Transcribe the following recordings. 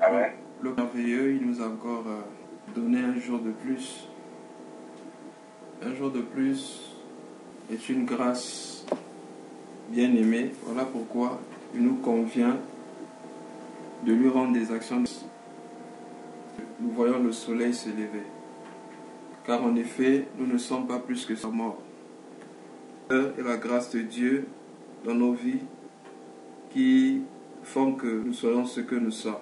Amen. Le merveilleux, il nous a encore donné un jour de plus. Un jour de plus est une grâce bien aimée. Voilà pourquoi il nous convient de lui rendre des actions. Nous voyons le soleil se lever. Car en effet, nous ne sommes pas plus que sa mort. Et la grâce de Dieu dans nos vies qui font que nous soyons ce que nous sommes.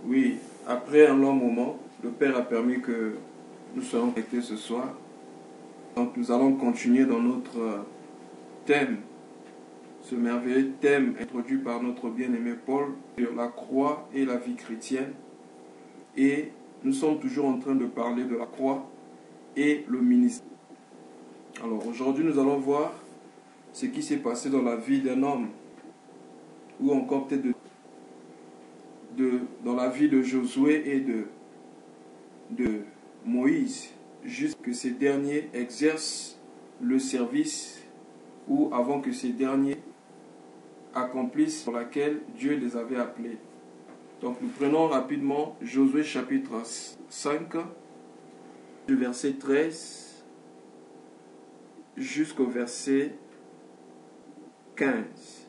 Oui, après un long moment, le Père a permis que nous soyons connectés ce soir. Donc nous allons continuer dans notre thème, ce merveilleux thème introduit par notre bien-aimé Paul sur la croix et la vie chrétienne. Et nous sommes toujours en train de parler de la croix et le ministère. Alors aujourd'hui nous allons voir ce qui s'est passé dans la vie d'un homme, ou encore peut-être dans la vie de Josué et de Moïse, jusqu'à que ces derniers exercent le service, ou avant que ces derniers accomplissent pour laquelle Dieu les avait appelés. Donc nous prenons rapidement Josué chapitre 5, du verset 13 jusqu'au verset 15.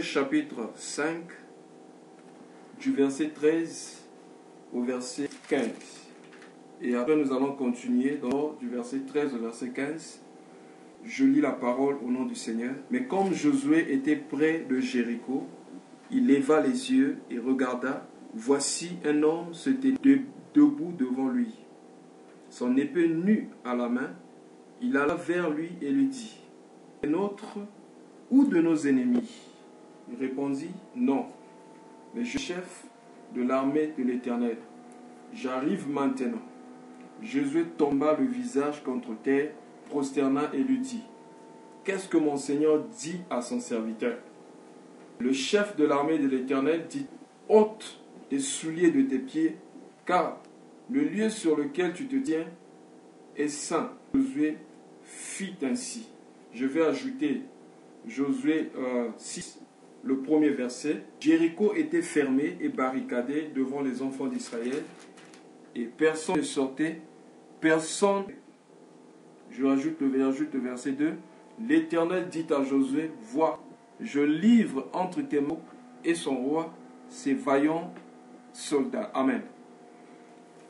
Chapitre 5, du verset 13 au verset 15. Et après nous allons continuer du verset 13 au verset 15. Je lis la parole au nom du Seigneur. Mais comme Josué était près de Jéricho, il leva les yeux et regarda. Voici un homme se tenait debout devant lui, son épée nue à la main. Il alla vers lui et lui dit: « Notre ou de nos ennemis ?» Il répondit: « Non, mais je suis chef de l'armée de l'Éternel. J'arrive maintenant. » Josué tomba le visage contre terre, prosterna et lui dit: « Qu'est-ce que mon Seigneur dit à son serviteur ?» Le chef de l'armée de l'Éternel dit: « Ôte les souliers de tes pieds, car le lieu sur lequel tu te tiens est saint. » Josué fit ainsi. Je vais ajouter Josué 6, le premier verset. Jéricho était fermé et barricadé devant les enfants d'Israël, et personne ne sortait, personne. Je rajoute le verset 2. L'Éternel dit à Josué: « Vois, je livre entre tes mains et son roi ses vaillants soldats. » Amen.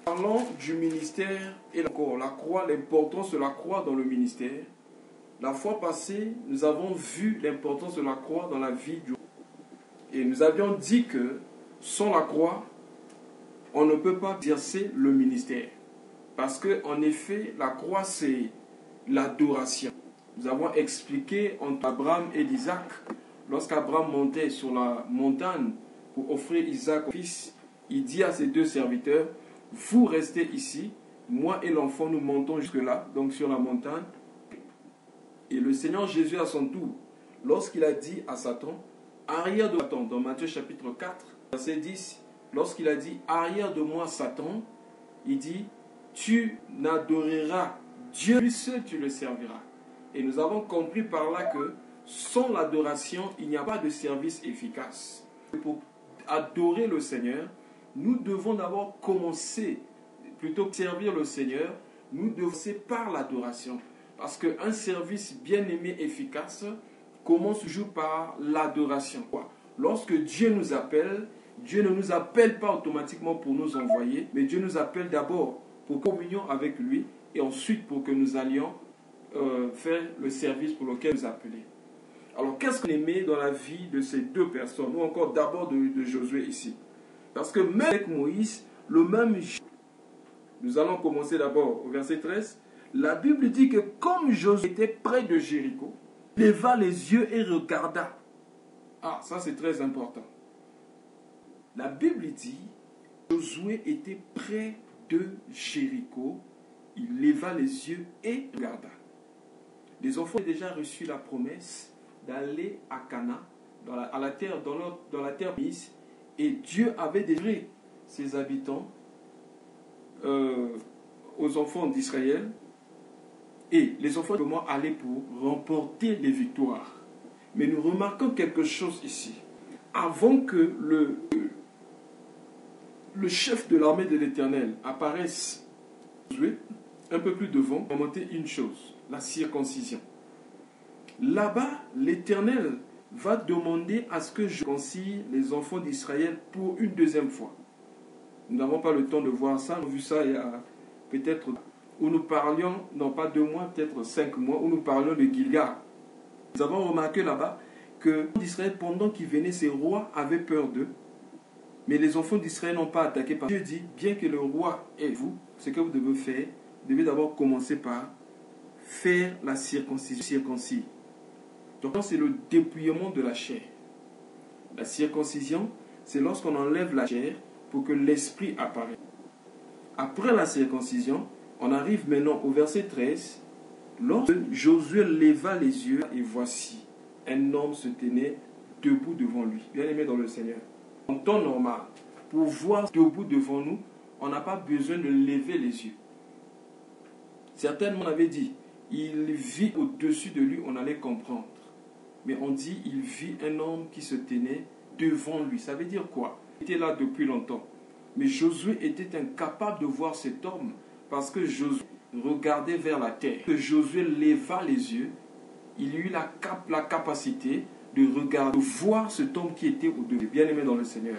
Parlons du ministère et encore la croix, l'importance de la croix dans le ministère. La fois passée, nous avons vu l'importance de la croix dans la vie du roi. Et nous avions dit que sans la croix, on ne peut pas exercer le ministère. Parce que, en effet, la croix, c'est l'adoration. Nous avons expliqué entre Abraham et Isaac, lorsqu'Abraham montait sur la montagne pour offrir Isaac au fils, il dit à ses deux serviteurs: « Vous restez ici, moi et l'enfant, nous montons jusque-là, donc sur la montagne. » Et le Seigneur Jésus, à son tour, lorsqu'il a dit à Satan: « Arrière de Satan », dans Matthieu chapitre 4, verset 10, lorsqu'il a dit: « Arrière de moi, Satan », il dit: « Tu n'adoreras Dieu, lui seul tu le serviras. » Et nous avons compris par là que sans l'adoration, il n'y a pas de service efficace. Pour adorer le Seigneur, nous devons d'abord commencer, plutôt que servir le Seigneur, nous devons commencer par l'adoration. Parce qu'un service bien aimé, efficace, commence toujours par l'adoration. Lorsque Dieu nous appelle, Dieu ne nous appelle pas automatiquement pour nous envoyer, mais Dieu nous appelle d'abord pour communion avec lui, et ensuite pour que nous allions faire le service pour lequel nous appelons. Alors, qu'est-ce qu'on aimait dans la vie de ces deux personnes, ou encore d'abord de Josué ici? Parce que même avec Moïse, le même jour, nous allons commencer d'abord au verset 13. La Bible dit que comme Josué était près de Jéricho, il leva les yeux et regarda. Ah, ça c'est très important. La Bible dit que Josué était près de Jéricho, il leva les yeux et regarda. Les enfants ont déjà reçu la promesse d'aller à Canaan, dans la terre promise, et Dieu avait délivré ses habitants aux enfants d'Israël, et les enfants comment aller pour remporter les victoires. Mais nous remarquons quelque chose ici. Avant que le chef de l'armée de l'Éternel apparaisse un peu plus devant, pour monter une chose, la circoncision. Là-bas, l'Éternel va demander à ce que je circoncis les enfants d'Israël pour une deuxième fois. Nous n'avons pas le temps de voir ça. Nous avons vu ça il y a peut-être où nous parlions, non pas 2 mois, peut-être 5 mois, où nous parlions de Gilgal. Nous avons remarqué là-bas que d'Israël, pendant qu'ils venaient, ces rois avaient peur d'eux. Mais les enfants d'Israël n'ont pas attaqué. Dieu dit, bien que le roi ait vous, ce que vous devez faire, vous devez d'abord commencer par faire la circoncision. Donc c'est le dépouillement de la chair. La circoncision, c'est lorsqu'on enlève la chair pour que l'esprit apparaisse. Après la circoncision, on arrive maintenant au verset 13. Lorsque Josué leva les yeux et voici, un homme se tenait debout devant lui. Bien aimé dans le Seigneur. En temps normal, pour voir debout devant nous, on n'a pas besoin de lever les yeux. Certains m'en avaient dit, il vit au-dessus de lui, on allait comprendre. Mais on dit, il vit un homme qui se tenait devant lui. Ça veut dire quoi? Il était là depuis longtemps. Mais Josué était incapable de voir cet homme parce que Josué regardait vers la terre. Que Josué leva les yeux, il eut la capacité de regarder, de voir cet homme qui était au-dessus. Bien-aimé dans le Seigneur.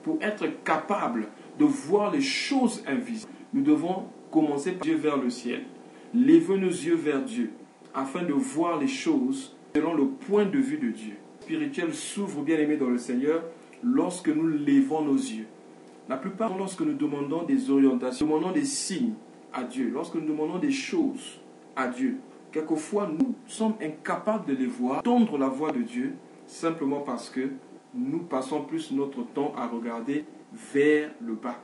Pour être capable de voir les choses invisibles, nous devons commencer par Dieu vers le ciel. Lever nos yeux vers Dieu afin de voir les choses selon le point de vue de Dieu. Le spirituel s'ouvre, bien-aimé dans le Seigneur, lorsque nous levons nos yeux. La plupart, lorsque nous demandons des orientations, nous demandons des signes à Dieu, lorsque nous demandons des choses à Dieu, quelquefois nous sommes incapables de les voir, entendre la voix de Dieu, simplement parce que nous passons plus notre temps à regarder vers le bas.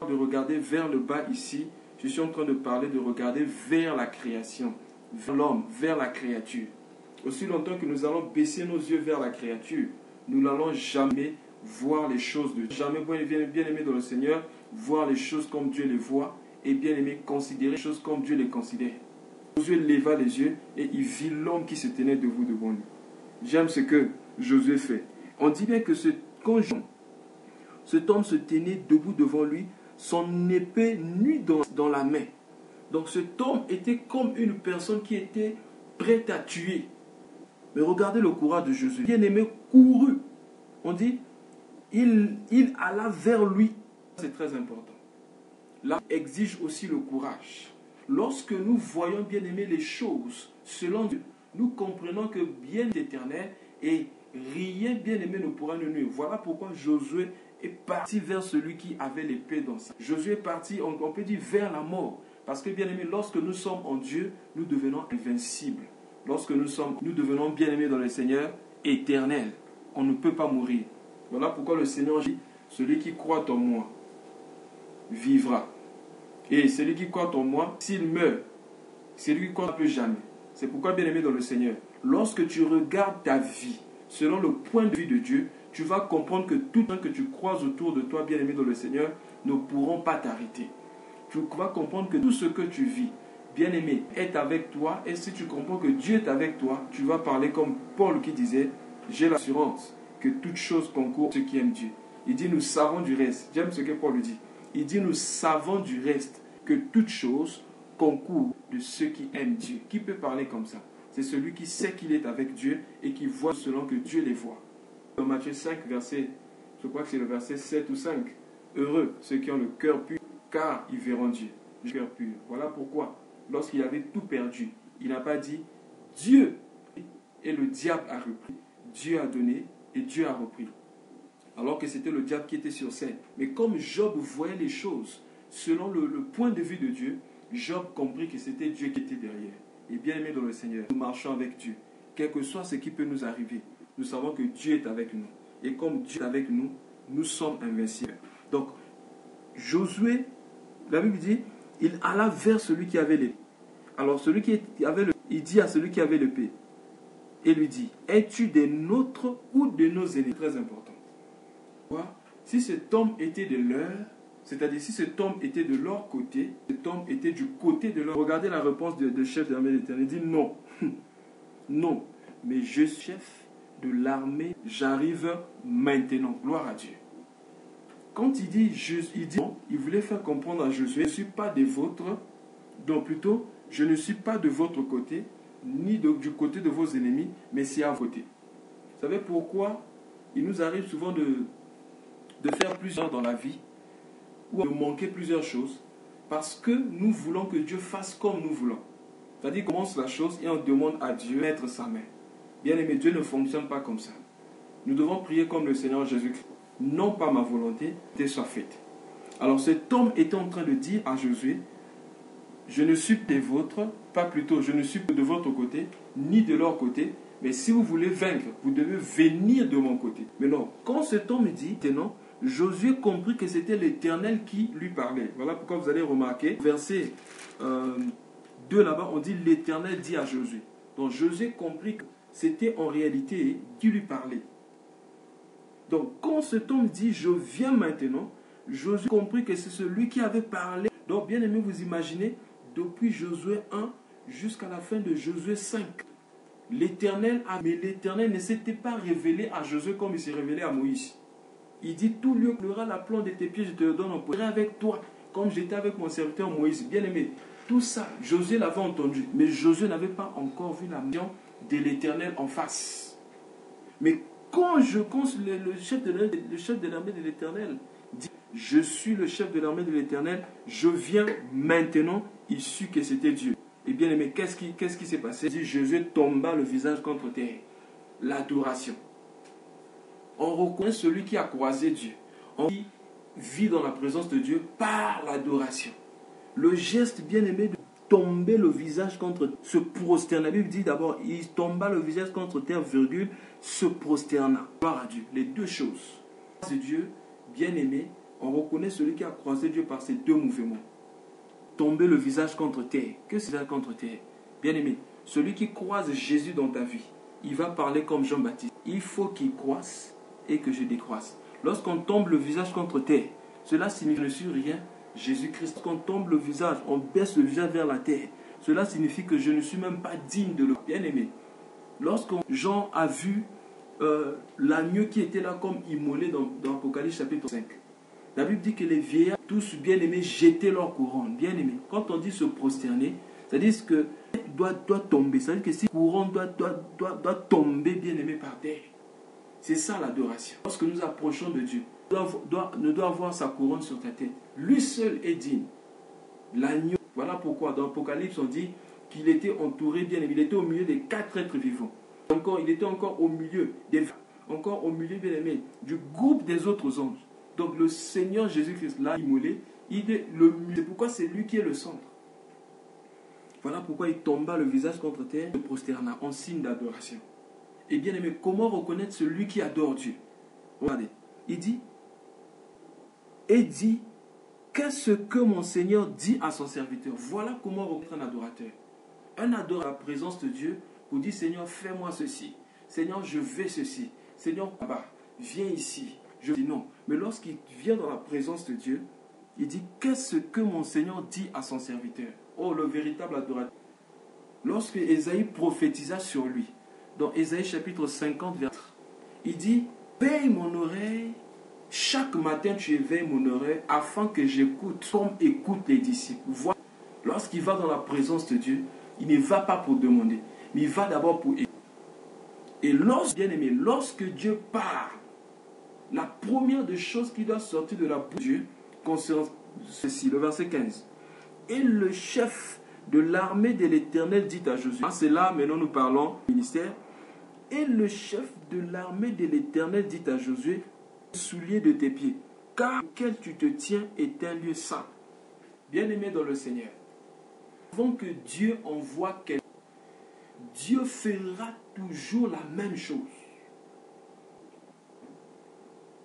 De regarder vers le bas ici, je suis en train de parler de regarder vers la création, vers l'homme, vers la créature. Aussi longtemps que nous allons baisser nos yeux vers la créature, nous n'allons jamais voir les choses de Dieu. Jamais, bien aimé dans le Seigneur, voir les choses comme Dieu les voit et bien aimé considérer les choses comme Dieu les considère. Josué leva les yeux et il vit l'homme qui se tenait debout devant lui. J'aime ce que Josué fait. On dit bien que quand cet homme se tenait debout devant lui, son épée nue dans la main. Donc cet homme était comme une personne qui était prête à tuer. Mais regardez le courage de Josué. Bien-aimé courut. On dit, il alla vers lui. C'est très important. Là, exige aussi le courage. Lorsque nous voyons, bien-aimé, les choses selon Dieu, nous comprenons que bien éternel et rien, bien-aimé, ne pourra nous nuire. Voilà pourquoi Josué est parti vers celui qui avait l'épée dans sa main. Josué est parti, on peut dire, vers la mort. Parce que, bien-aimé, lorsque nous sommes en Dieu, nous devenons invincibles. Lorsque nous devenons bien-aimés dans le Seigneur, éternel. On ne peut pas mourir. Voilà pourquoi le Seigneur dit, celui qui croit en moi vivra. Et celui qui croit en moi, s'il meurt, celui qui croit ne peut jamais. C'est pourquoi, bien-aimé dans le Seigneur, lorsque tu regardes ta vie selon le point de vue de Dieu, tu vas comprendre que tout ce que tu croises autour de toi, bien-aimé dans le Seigneur, ne pourront pas t'arrêter. Tu vas comprendre que tout ce que tu vis, bien-aimé, est avec toi. Et si tu comprends que Dieu est avec toi, tu vas parler comme Paul qui disait, j'ai l'assurance que toute chose concourt à ceux qui aiment Dieu. Il dit, nous savons du reste. J'aime ce que Paul dit. Il dit, nous savons du reste que toute chose concourt de ceux qui aiment Dieu. Qui peut parler comme ça? C'est celui qui sait qu'il est avec Dieu et qui voit selon que Dieu les voit. Dans Matthieu 5, je crois que c'est le verset 7 ou 5. Heureux ceux qui ont le cœur pur, car ils verront Dieu. Le cœur pur. Voilà pourquoi, lorsqu'il avait tout perdu, il n'a pas dit Dieu et le diable a repris. Dieu a donné et Dieu a repris. Alors que c'était le diable qui était sur scène. Mais comme Job voyait les choses selon le point de vue de Dieu, Job comprit que c'était Dieu qui était derrière. Et bien aimé dans le Seigneur, nous marchons avec Dieu. Quel que soit ce qui peut nous arriver, nous savons que Dieu est avec nous. Et comme Dieu est avec nous, nous sommes invincibles. Donc, Josué, la Bible dit, il alla vers celui qui avait l'épée. Alors, celui qui avait l'épée, il dit à celui qui avait l'épée, et lui dit, es-tu des nôtres ou de nos ennemis? Très important. Si cet homme était de leur, c'est-à-dire si cet homme était de leur côté, cet homme était du côté de leur. Regardez la réponse du chef de l'armée de l'Éternel. Il dit non. Non. Mais je suis chef de l'armée, j'arrive maintenant. Gloire à Dieu. quand il voulait faire comprendre à Josué, je ne suis pas des vôtres, donc plutôt, je ne suis pas de votre côté, ni du côté de vos ennemis, mais c'est à vos côtés. Vous savez pourquoi il nous arrive souvent de faire plusieurs dans la vie, ou de manquer plusieurs choses, parce que nous voulons que Dieu fasse comme nous voulons. C'est-à-dire qu'on commence la chose et on demande à Dieu de mettre sa main. Bien aimé, Dieu ne fonctionne pas comme ça. Nous devons prier comme le Seigneur Jésus-Christ. Non pas ma volonté, soit faite. Alors cet homme était en train de dire à Josué, je ne suis des vôtres, pas plutôt, je ne suis de votre côté, ni de leur côté, mais si vous voulez vaincre, vous devez venir de mon côté. Mais non, quand cet homme dit, non, Josué comprit que c'était l'Éternel qui lui parlait. Voilà pourquoi vous allez remarquer, verset 2 là-bas, on dit l'Éternel dit à Josué. Donc Josué comprit que c'était en réalité qui lui parlait. Donc quand cet homme dit je viens maintenant, Josué comprit que c'est celui qui avait parlé. Donc bien aimé, vous imaginez, depuis Josué 1 jusqu'à la fin de Josué 5, l'Éternel ne s'était pas révélé à Josué comme il s'est révélé à Moïse. Il dit, tout lieu que la plante de tes pieds, je te le donne, on pourrait avec toi, comme j'étais avec mon serviteur Moïse. Bien aimé, tout ça, Josué l'avait entendu, mais Josué n'avait pas encore vu la mission de l'Éternel en face. Mais quand le chef de l'armée de l'Éternel dit, je suis le chef de l'armée de l'Éternel, je viens maintenant, il sut que c'était Dieu. Et bien aimé, qu'est-ce qui s'est passé? Il dit, Josué tomba le visage contre terre. L'adoration. On reconnaît celui qui a croisé Dieu. On vit dans la présence de Dieu par l'adoration. Le geste bien aimé de tomber le visage contre se prosterna. La Bible dit d'abord, il tomba le visage contre terre, virgule, se prosterna. Gloire à Dieu. Les deux choses. C'est Dieu, bien aimé, on reconnaît celui qui a croisé Dieu par ces deux mouvements. Tomber le visage contre terre. Que c'est ça contre terre? Bien aimé, celui qui croise Jésus dans ta vie, il va parler comme Jean-Baptiste. Il faut qu'il croisse et que je décroisse. Lorsqu'on tombe le visage contre terre, cela signifie que je ne suis rien, Jésus-Christ. Lorsqu'on tombe le visage, on baisse le visage vers la terre, cela signifie que je ne suis même pas digne de le bien aimé. Lorsque Jean a vu l'agneau qui était là comme immolé dans Apocalypse chapitre 5, la Bible dit que les vieillards, tous bien aimés, jetaient leur couronne. Bien aimé, quand on dit se prosterner, c'est-à-dire que doit tomber. C'est-à-dire que si le couronne doit tomber, bien aimé, par terre. C'est ça l'adoration. Lorsque nous approchons de Dieu, ne doit avoir sa couronne sur ta tête. Lui seul est digne. L'agneau. Voilà pourquoi dans Apocalypse on dit qu'il était entouré, bien aimé. Il était au milieu des 4 êtres vivants. Il était encore au milieu bien aimé, du groupe des autres anges. Donc le Seigneur Jésus-Christ l'a immolé. C'est pourquoi c'est lui qui est le centre. Voilà pourquoi il tomba le visage contre terre, se prosterna en signe d'adoration. Et bien aimé, comment reconnaître celui qui adore Dieu? Regardez, il dit, qu'est-ce que mon Seigneur dit à son serviteur? Voilà comment reconnaître un adorateur. Un adorateur à la présence de Dieu pour dire, Seigneur, fais-moi ceci. Seigneur, je veux ceci. Seigneur, viens ici. Je dis non. Mais lorsqu'il vient dans la présence de Dieu, il dit, qu'est-ce que mon Seigneur dit à son serviteur? Oh, le véritable adorateur. Lorsque Ésaïe prophétisa sur lui, dans Ésaïe chapitre 50, verset 4, il dit, veille mon oreille, chaque matin tu éveilles mon oreille, afin que j'écoute, comme écoutent les disciples. Voilà. Lorsqu'il va dans la présence de Dieu, il ne va pas pour demander, mais il va d'abord pour écouter. Et bien aimé, lorsque Dieu parle, la première des choses qui doit sortir de la bouche de Dieu concerne ceci, le verset 15. Et le chef de l'armée de l'Éternel dit à Josué, c'est là maintenant nous parlons du ministère. Et le chef de l'armée de l'Éternel dit à Josué, soulier de tes pieds, car lequel tu te tiens est un lieu saint. Bien-aimé dans le Seigneur, avant que Dieu envoie quelqu'un, Dieu fera toujours la même chose.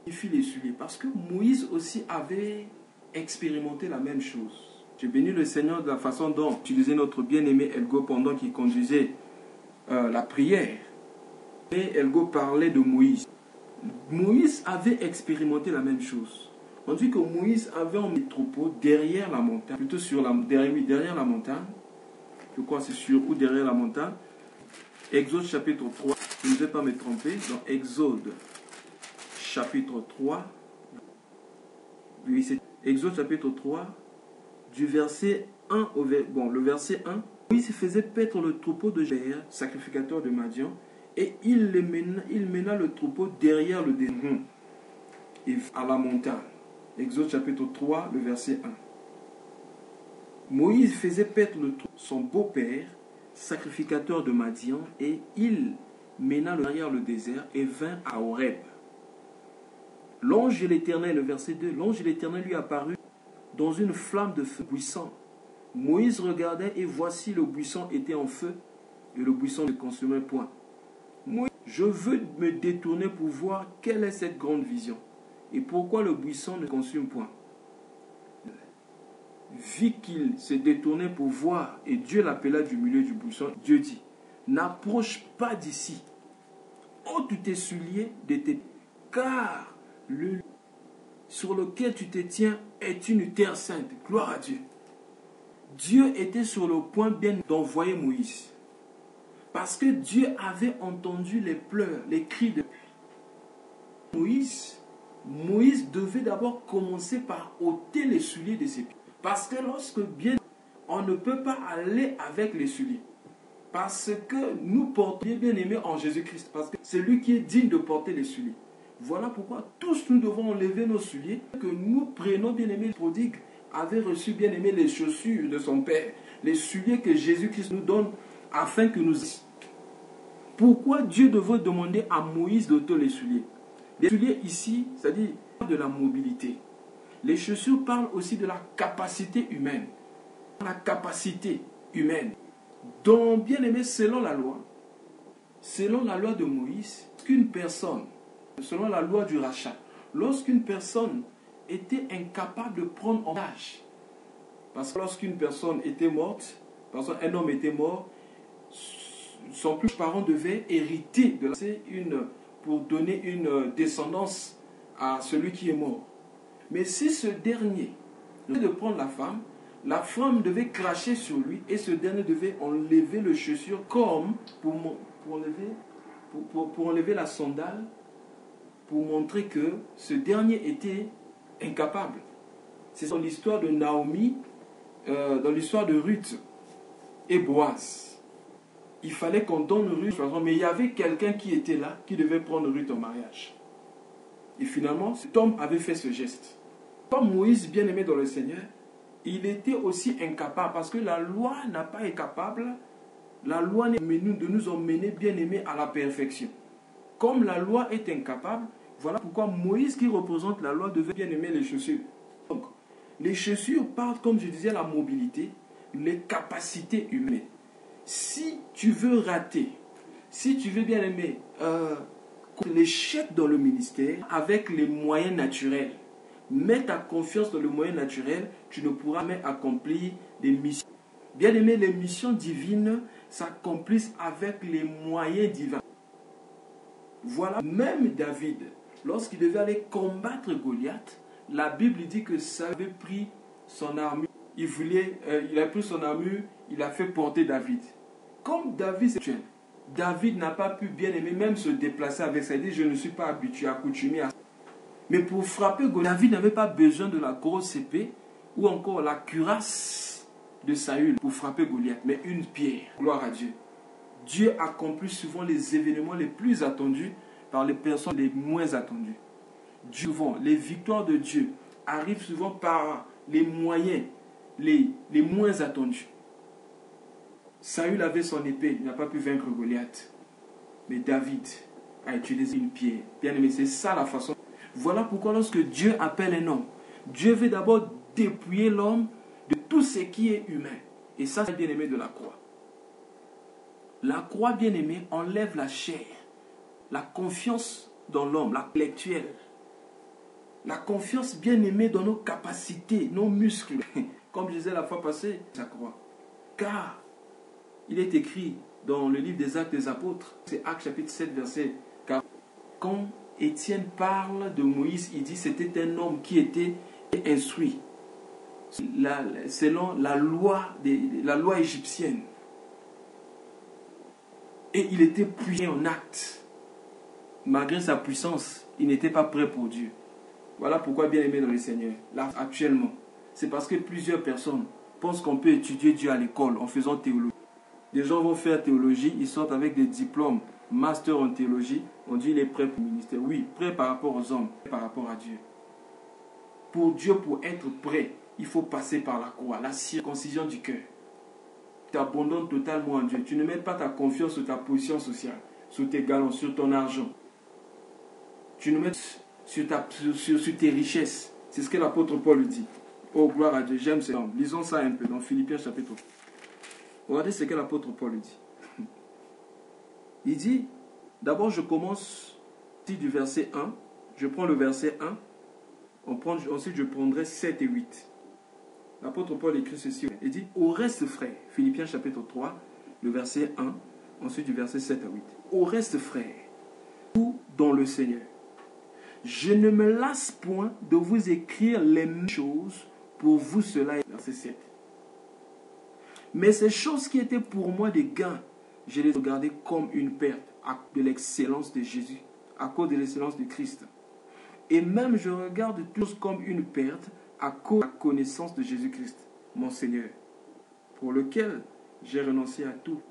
Il fit les souliers, parce que Moïse aussi avait expérimenté la même chose. J'ai béni le Seigneur de la façon dont utilisait notre bien-aimé Elgo pendant qu'il conduisait la prière. Et Elgo parlait de Moïse. Moïse avait expérimenté la même chose. On dit que Moïse avait un troupeau derrière la montagne, plutôt derrière la montagne. Je crois que c'est sur ou derrière la montagne. Exode chapitre 3, je ne vais pas me tromper, dans Exode chapitre 3, Oui, c'est Exode chapitre 3, du verset 1 au le verset 1. Moïse faisait paître le troupeau de Jéher, sacrificateur de Madian, et il mena le troupeau derrière le désert et à la montagne. Exode chapitre 3, le verset 1. Moïse faisait paître le troupeau, son beau-père, sacrificateur de Madian, et il mena derrière le désert et vint à Horeb. L'ange de l'Éternel, le verset 2, l'ange de l'Éternel lui apparut dans une flamme de feu buissant. Moïse regardait et voici le buisson était en feu et le buisson ne consumait point. Moïse, je veux me détourner pour voir quelle est cette grande vision et pourquoi le buisson ne consume point. Vu qu'il se détournait pour voir et Dieu l'appela du milieu du buisson, Dieu dit, n'approche pas d'ici, ôte tes souliers de tes pieds, car le lieu sur lequel tu te tiens est une terre sainte. Gloire à Dieu. Dieu était sur le point bien d'envoyer Moïse. Parce que Dieu avait entendu les pleurs, les cris de Moïse. Moïse devait d'abord commencer par ôter les souliers de ses pieds. Parce que lorsque bien, on ne peut pas aller avec les souliers. Parce que nous portons bien aimé en Jésus-Christ. Parce que c'est lui qui est digne de porter les souliers. Voilà pourquoi tous nous devons enlever nos souliers, que nous prenons bien-aimé prodigue, avait reçu bien-aimé les chaussures de son Père, les souliers que Jésus-Christ nous donne afin que nous... Pourquoi Dieu devait demander à Moïse d'ôter les souliers? Les souliers ici, c'est-à-dire de la mobilité. Les chaussures parlent aussi de la capacité humaine. La capacité humaine. Donc, bien-aimé, selon la loi de Moïse, qu'une personne, selon la loi du rachat, lorsqu'une personne était incapable de prendre en charge, parce que lorsqu'une personne était morte, parce qu'un homme était mort, son plus parent devait hériter de pour donner une descendance à celui qui est mort. Mais si ce dernier devait prendre la femme devait cracher sur lui et ce dernier devait enlever le chaussure comme pour enlever la sandale, pour montrer que ce dernier était incapable. C'est dans l'histoire de Naomi, dans l'histoire de Ruth et Boaz. Il fallait qu'on donne Ruth, mais il y avait quelqu'un qui était là, qui devait prendre Ruth en mariage. Et finalement, cet homme avait fait ce geste. Comme Moïse, bien aimé dans le Seigneur, il était aussi incapable, parce que la loi n'a pas été capable, la loi n'est de nous emmener, bien aimé, à la perfection. Comme la loi est incapable, voilà pourquoi Moïse, qui représente la loi, devait bien aimer les chaussures. Donc, les chaussures parlent, comme je disais, la mobilité, les capacités humaines. Si tu veux rater, si tu veux bien aimer l'échec dans le ministère avec les moyens naturels, mets ta confiance dans le moyen naturel, tu ne pourras jamais accomplir des missions. Bien aimé, les missions divines s'accomplissent avec les moyens divins. Voilà, même David, lorsqu'il devait aller combattre Goliath, la Bible dit que Saül avait pris son armure. Il a pris son armure, il a fait porter David. Comme David n'a pas pu bien aimer même se déplacer avec ça. Il dit, je ne suis pas habitué, accoutumé à ça. Mais pour frapper Goliath, David n'avait pas besoin de la grosse épée ou encore la cuirasse de Saül pour frapper Goliath, mais une pierre. Gloire à Dieu. Dieu accomplit souvent les événements les plus attendus par les personnes les moins attendues. Souvent, les victoires de Dieu arrivent souvent par les moyens les moins attendus. Saül avait son épée, il n'a pas pu vaincre Goliath. Mais David a utilisé une pierre. Bien aimé, c'est ça la façon. Voilà pourquoi lorsque Dieu appelle un homme, Dieu veut d'abord dépouiller l'homme de tout ce qui est humain. Et ça, c'est bien aimé de la croix. La croix, bien aimée, enlève la chair, la confiance dans l'homme, l'intellectuel. La confiance, bien aimée, dans nos capacités, nos muscles. Comme je disais la fois passée, la croix. Car il est écrit dans le livre des Actes des Apôtres, c'est Actes chapitre 7, verset 4. Quand Étienne parle de Moïse, il dit c'était un homme qui était instruit selon la loi égyptienne. Et il était puissant en acte. Malgré sa puissance, il n'était pas prêt pour Dieu. Voilà pourquoi, bien aimé dans le Seigneur, là actuellement, c'est parce que plusieurs personnes pensent qu'on peut étudier Dieu à l'école en faisant théologie. Des gens vont faire théologie, ils sortent avec des diplômes, master en théologie, on dit il est prêt pour le ministère. Oui, prêt par rapport aux hommes, par rapport à Dieu. Pour Dieu, pour être prêt, il faut passer par la croix, la circoncision du cœur. Tu t'abandonnes totalement à Dieu. Tu ne mets pas ta confiance sur ta position sociale, sur tes galons, sur ton argent. Tu ne mets sur tes richesses. C'est ce que l'apôtre Paul dit. Oh, gloire à Dieu, j'aime ce nom. Lisons ça un peu dans Philippiens chapitre 3. Regardez ce que l'apôtre Paul dit. Il dit, d'abord je commence du verset 1. Je prends le verset 1. Ensuite je prendrai 7 et 8. L'apôtre Paul écrit ceci. Il dit, au reste frère, Philippiens chapitre 3, le verset 1, ensuite du verset 7 à 8. Au reste frère, tout dans le Seigneur. Je ne me lasse point de vous écrire les mêmes choses pour vous cela. Verset 7. Mais ces choses qui étaient pour moi des gains, je les regardais comme une perte à cause de l'excellence de Jésus, à cause de l'excellence de Christ. Et même je regarde tous comme une perte à cause de la connaissance de Jésus-Christ, mon Seigneur, pour lequel j'ai renoncé à tout.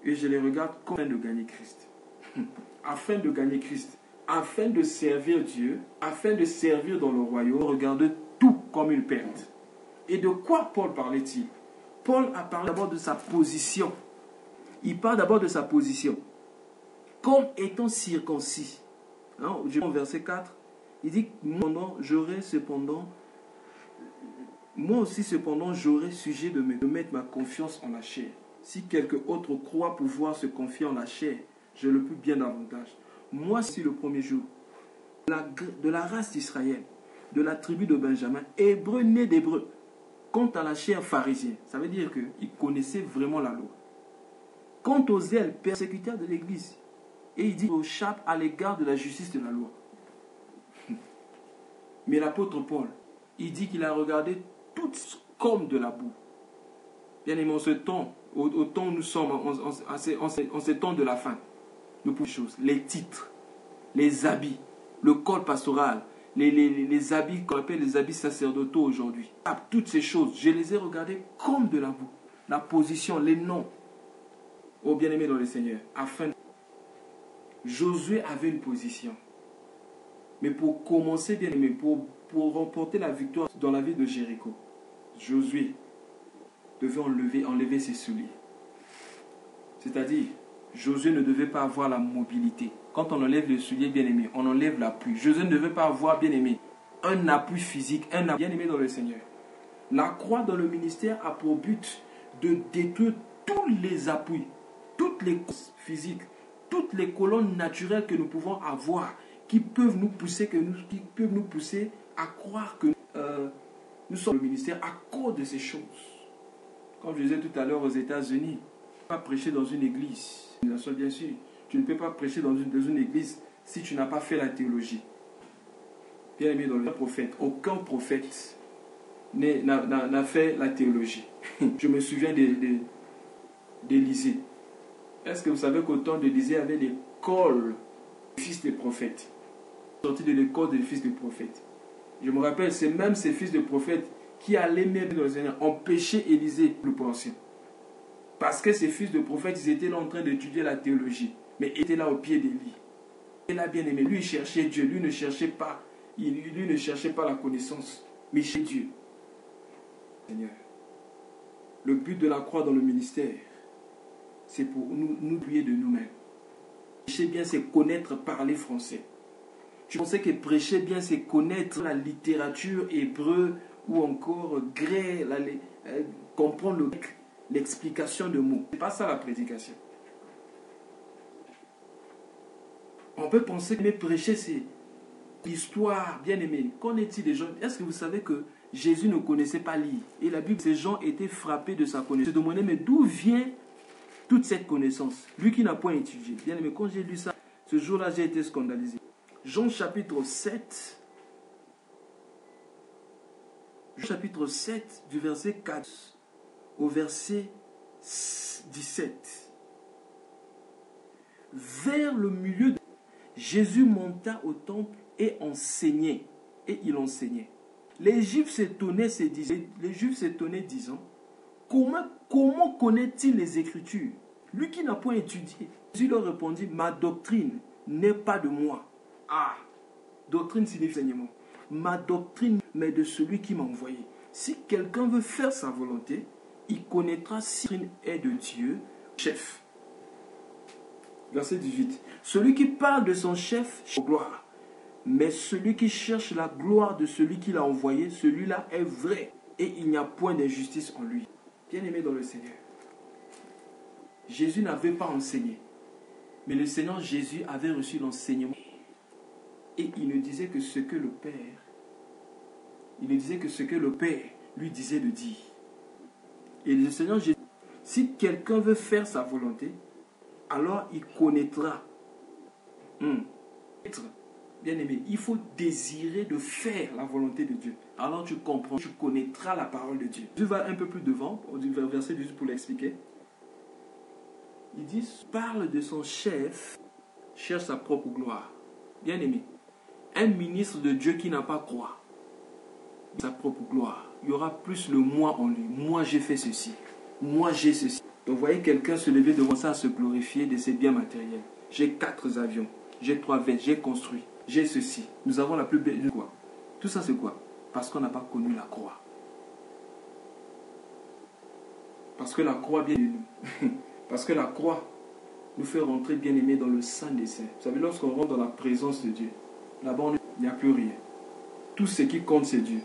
Et je les regarde comme afin de gagner Christ. Afin de gagner Christ, afin de servir Dieu, afin de servir dans le royaume, regarde tout comme une perte. Et de quoi Paul parlait-il? Paul a parlé d'abord de sa position. Il parle d'abord de sa position. Comme étant circoncis. Hein, verset 4, il dit, moi aussi cependant, j'aurai sujet de mettre ma confiance en la chair. Si quelque autre croit pouvoir se confier en la chair, je le peux bien davantage. Moi, c'est le premier jour de la race d'Israël, de la tribu de Benjamin, hébreu né d'hébreu. Quant à la chair pharisien, ça veut dire qu'il connaissait vraiment la loi. Quant aux zèles persécuteurs de l'Église, et il dit au chape à l'égard de la justice de la loi. Mais l'apôtre Paul, il dit qu'il a regardé tout comme de la boue. Bien aimé, en ce temps, au temps où nous sommes, en ces temps de la fin, nous pouvons choses, les titres, les habits, le col pastoral, les habits qu'on appelle les habits sacerdotaux aujourd'hui. Toutes ces choses, je les ai regardées comme de la boue. La position, les noms. Oh bien-aimé dans le Seigneur, afin Josué avait une position. Mais pour commencer, bien-aimé, pour remporter la victoire dans la ville de Jéricho, Josué devait enlever ses souliers. C'est-à-dire, Josué ne devait pas avoir la mobilité. Quand on enlève les souliers, bien-aimé, on enlève l'appui. Josué ne devait pas avoir, bien-aimé, un appui physique, bien-aimé dans le Seigneur. La croix dans le ministère a pour but de détruire tous les appuis, toutes les causes physiques, toutes les colonnes naturelles que nous pouvons avoir, qui peuvent nous pousser, à croire que nous sommes le ministère à cause de ces choses. Comme je disais tout à l'heure aux États-Unis, tu ne peux pas prêcher dans une église. Bien sûr, tu ne peux pas prêcher dans une église si tu n'as pas fait la théologie. Bien aimé dans le prophète, aucun prophète n'a fait la théologie. Je me souviens d'Élisée. Est-ce que vous savez qu'au temps d'Élisée, il y avait l'école des fils des prophètes? Sorti de l'école des fils des prophètes. Je me rappelle, c'est même ces fils de prophètes qui allaient même dans le Seigneur empêcher Élisée le penser. Parce que ces fils de prophètes, ils étaient là en train d'étudier la théologie. Mais ils étaient là au pied d'Élie. Il a bien aimé. Lui, il cherchait Dieu. Lui ne cherchait pas la connaissance. Mais il cherchait Dieu. Seigneur. Le but de la croix dans le ministère, c'est pour nous oublier de nous-mêmes. Prêcher bien, c'est connaître, parler français. Tu pensais que prêcher bien, c'est connaître la littérature hébreu ou encore grec, comprendre l'explication de mots. Ce n'est pas ça la prédication. On peut penser que prêcher, c'est l'histoire, bien aimé. Qu'en est-il des gens? Est-ce que vous savez que Jésus ne connaissait pas lire? Et la Bible, ces gens étaient frappés de sa connaissance. Ils se demandaient, mais d'où vient toute cette connaissance? Lui qui n'a point étudié. Bien aimé, quand j'ai lu ça, ce jour-là, j'ai été scandalisé. Jean chapitre 7, du verset 4 au verset 17. Vers le milieu, Jésus monta au temple et enseignait. et il enseignait. Les Juifs s'étonnaient, disant, comment connaît-il les Écritures? Lui qui n'a point étudié. Jésus leur répondit, ma doctrine n'est pas de moi. Ah, doctrine signifie enseignement. Ma doctrine, mais de celui qui m'a envoyé. Si quelqu'un veut faire sa volonté, il connaîtra si la doctrine est de Dieu, chef. Verset 18. Celui qui parle de son chef, gloire. Mais celui qui cherche la gloire de celui qui l'a envoyé, celui-là est vrai. Et il n'y a point d'injustice en lui. Bien-aimé dans le Seigneur. Jésus n'avait pas enseigné. Mais le Seigneur Jésus avait reçu l'enseignement. Et il ne disait que ce que le Père, lui disait de dire. Et le Seigneur Jésus, si quelqu'un veut faire sa volonté, alors il connaîtra. Bien-aimé, il faut désirer de faire la volonté de Dieu. Alors tu comprends, tu connaîtras la parole de Dieu. Dieu va un peu plus devant, au verset 18 pour l'expliquer. Il dit, parle de son chef, cherche sa propre gloire. Bien-aimé, un ministre de Dieu qui n'a pas croix, sa propre gloire, il y aura plus le moi en lui. Moi j'ai fait ceci, moi j'ai ceci. Donc vous voyez quelqu'un se lever devant ça, se glorifier de ses biens matériels. J'ai 4 avions, j'ai 3 vestes, j'ai construit, j'ai ceci. Nous avons la plus belle de quoi? Tout ça c'est quoi? Parce qu'on n'a pas connu la croix. Parce que la croix vient de nous. Parce que la croix nous fait rentrer bien aimés dans le Saint des Saints. Vous savez, lorsqu'on rentre dans la présence de Dieu, là-bas il n'y a plus rien. Tout ce qui compte c'est Dieu.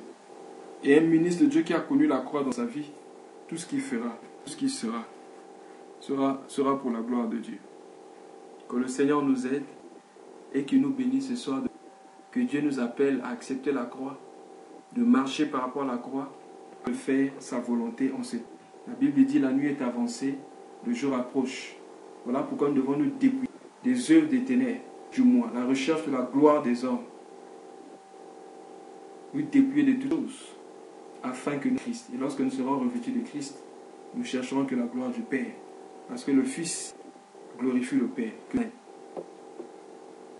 Et un ministre de Dieu qui a connu la croix dans sa vie, tout ce qu'il fera, tout ce qu'il sera pour la gloire de Dieu. Que le Seigneur nous aide et qu'il nous bénisse ce soir. Que Dieu nous appelle à accepter la croix, de marcher par rapport à la croix, de faire sa volonté en ce temps. La Bible dit la nuit est avancée, le jour approche. Voilà pourquoi nous devons nous dépouiller des œuvres des ténèbres, du moins, la recherche de la gloire des hommes. Nous dépouiller de toutes choses, afin que nous Christ. Et lorsque nous serons revêtus de Christ, nous chercherons que la gloire du Père. Parce que le Fils glorifie le Père.